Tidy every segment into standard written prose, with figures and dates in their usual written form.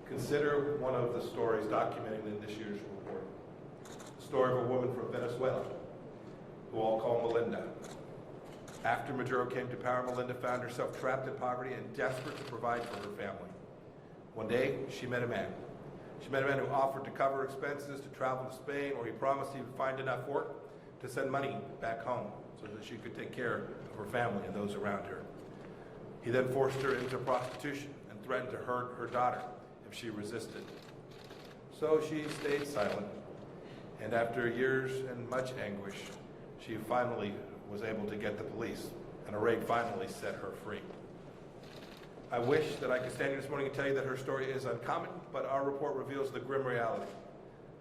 Consider one of the stories documented in this year's report. The story of a woman from Venezuela, who all call Melinda. After Maduro came to power, Melinda found herself trapped in poverty and desperate to provide for her family. One day, she met a man. She met a man who offered to cover expenses to travel to Spain, where he promised he would find enough work to send money back home so that she could take care of her family and those around her. He then forced her into prostitution and threatened to hurt her daughter if she resisted. So she stayed silent, and after years and much anguish, she finally was able to get the police, and a raid finally set her free. I wish that I could stand here this morning and tell you that her story is uncommon, but our report reveals the grim reality.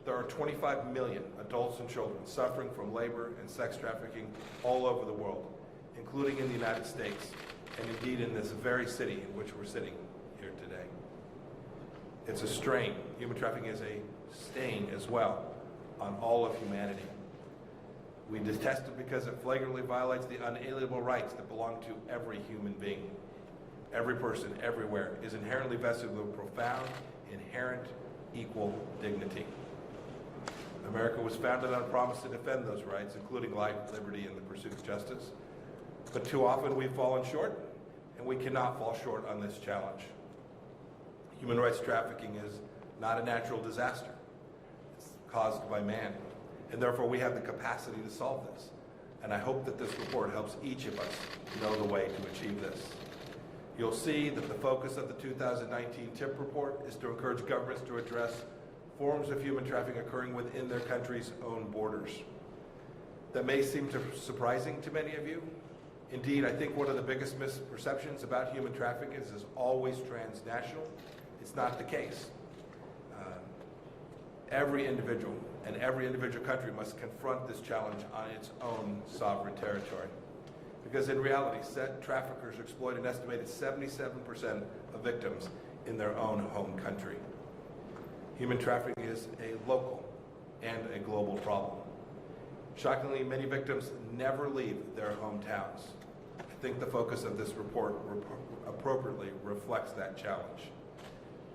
There are 25 million adults and children suffering from labor and sex trafficking all over the world, including in the United States, and indeed in this very city in which we're sitting here today. It's a strain. Human trafficking is a stain as well on all of humanity. We detest it because it flagrantly violates the unalienable rights that belong to every human being. Every person, everywhere, is inherently vested with a profound, inherent, equal dignity. America was founded on a promise to defend those rights, including life, liberty, and the pursuit of justice. But too often we've fallen short, and we cannot fall short on this challenge. Human rights trafficking is not a natural disaster. It's caused by man, and therefore we have the capacity to solve this. And I hope that this report helps each of us know the way to achieve this. You'll see that the focus of the 2019 TIP report is to encourage governments to address forms of human trafficking occurring within their country's own borders. That may seem surprising to many of you. Indeed, I think one of the biggest misperceptions about human trafficking is it's always transnational. It's not the case. Every individual and every individual country must confront this challenge on its own sovereign territory. Because in reality, traffickers exploit an estimated 77% of victims in their own home country. Human trafficking is a local and a global problem. Shockingly, many victims never leave their hometowns. I think the focus of this report appropriately reflects that challenge.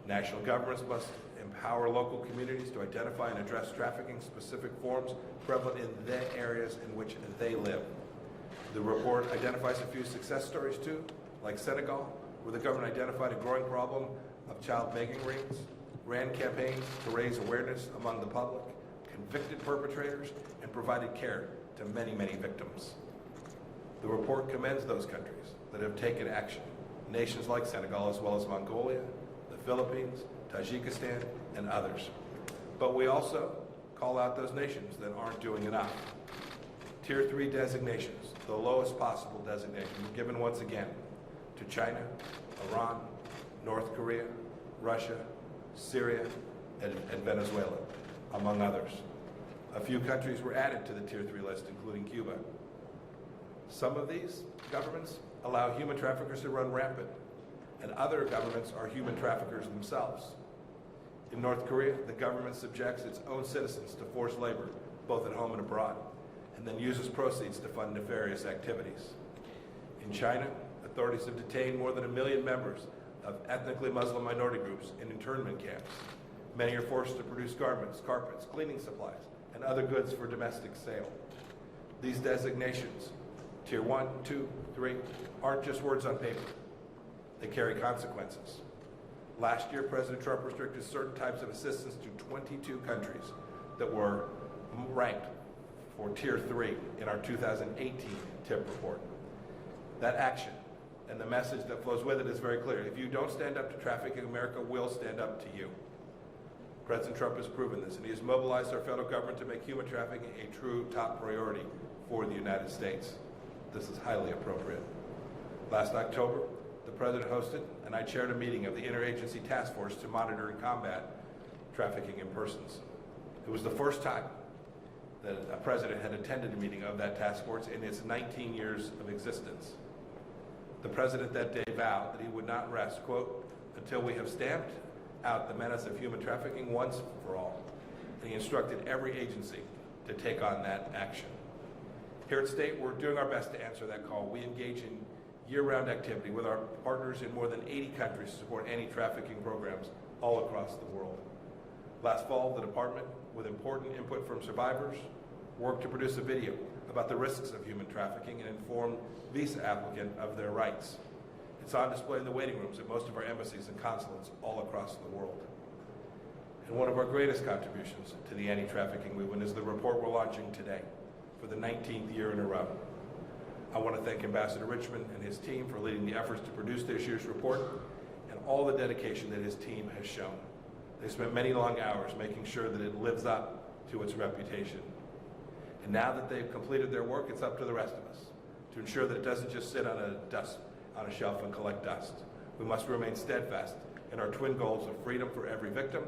National governments must empower local communities to identify and address trafficking-specific forms prevalent in the areas in which they live. The report identifies a few success stories too, like Senegal, where the government identified a growing problem of child begging rings, ran campaigns to raise awareness among the public, convicted perpetrators, and provided care to many, many victims. The report commends those countries that have taken action, nations like Senegal as well as Mongolia, the Philippines, Tajikistan, and others. But we also call out those nations that aren't doing enough. Tier 3 designations, the lowest possible designation, given once again to China, Iran, North Korea, Russia, Syria, and Venezuela, among others. A few countries were added to the Tier 3 list, including Cuba. Some of these governments allow human traffickers to run rampant, and other governments are human traffickers themselves. In North Korea, the government subjects its own citizens to forced labor, both at home and abroad, and then uses proceeds to fund nefarious activities. In China, authorities have detained more than 1 million members of ethnically Muslim minority groups in internment camps. Many are forced to produce garments, carpets, cleaning supplies, and other goods for domestic sale. These designations, Tier 1, 2, 3, aren't just words on paper. They carry consequences. Last year, President Trump restricted certain types of assistance to 22 countries that were ranked for Tier 3 in our 2018 TIP report. That action and the message that flows with it is very clear. If you don't stand up to trafficking, America will stand up to you. President Trump has proven this, and he has mobilized our federal government to make human trafficking a true top priority for the United States. This is highly appropriate. Last October, the President hosted and I chaired a meeting of the Interagency Task Force to monitor and combat trafficking in persons. It was the first time that a president had attended a meeting of that task force in its 19 years of existence. The president that day vowed that he would not rest, quote, until we have stamped out the menace of human trafficking once for all. And he instructed every agency to take on that action. Here at State, we're doing our best to answer that call. We engage in year-round activity with our partners in more than 80 countries to support anti-trafficking programs all across the world. Last fall, the department, with important input from survivors, worked to produce a video about the risks of human trafficking and inform visa applicants of their rights. It's on display in the waiting rooms at most of our embassies and consulates all across the world. And one of our greatest contributions to the anti-trafficking movement is the report we're launching today for the 19th year in a row. I want to thank Ambassador Richmond and his team for leading the efforts to produce this year's report and all the dedication that his team has shown. They spent many long hours making sure that it lives up to its reputation. And now that they've completed their work, it's up to the rest of us to ensure that it doesn't just sit on a shelf and collect dust. We must remain steadfast in our twin goals of freedom for every victim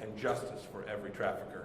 and justice for every trafficker.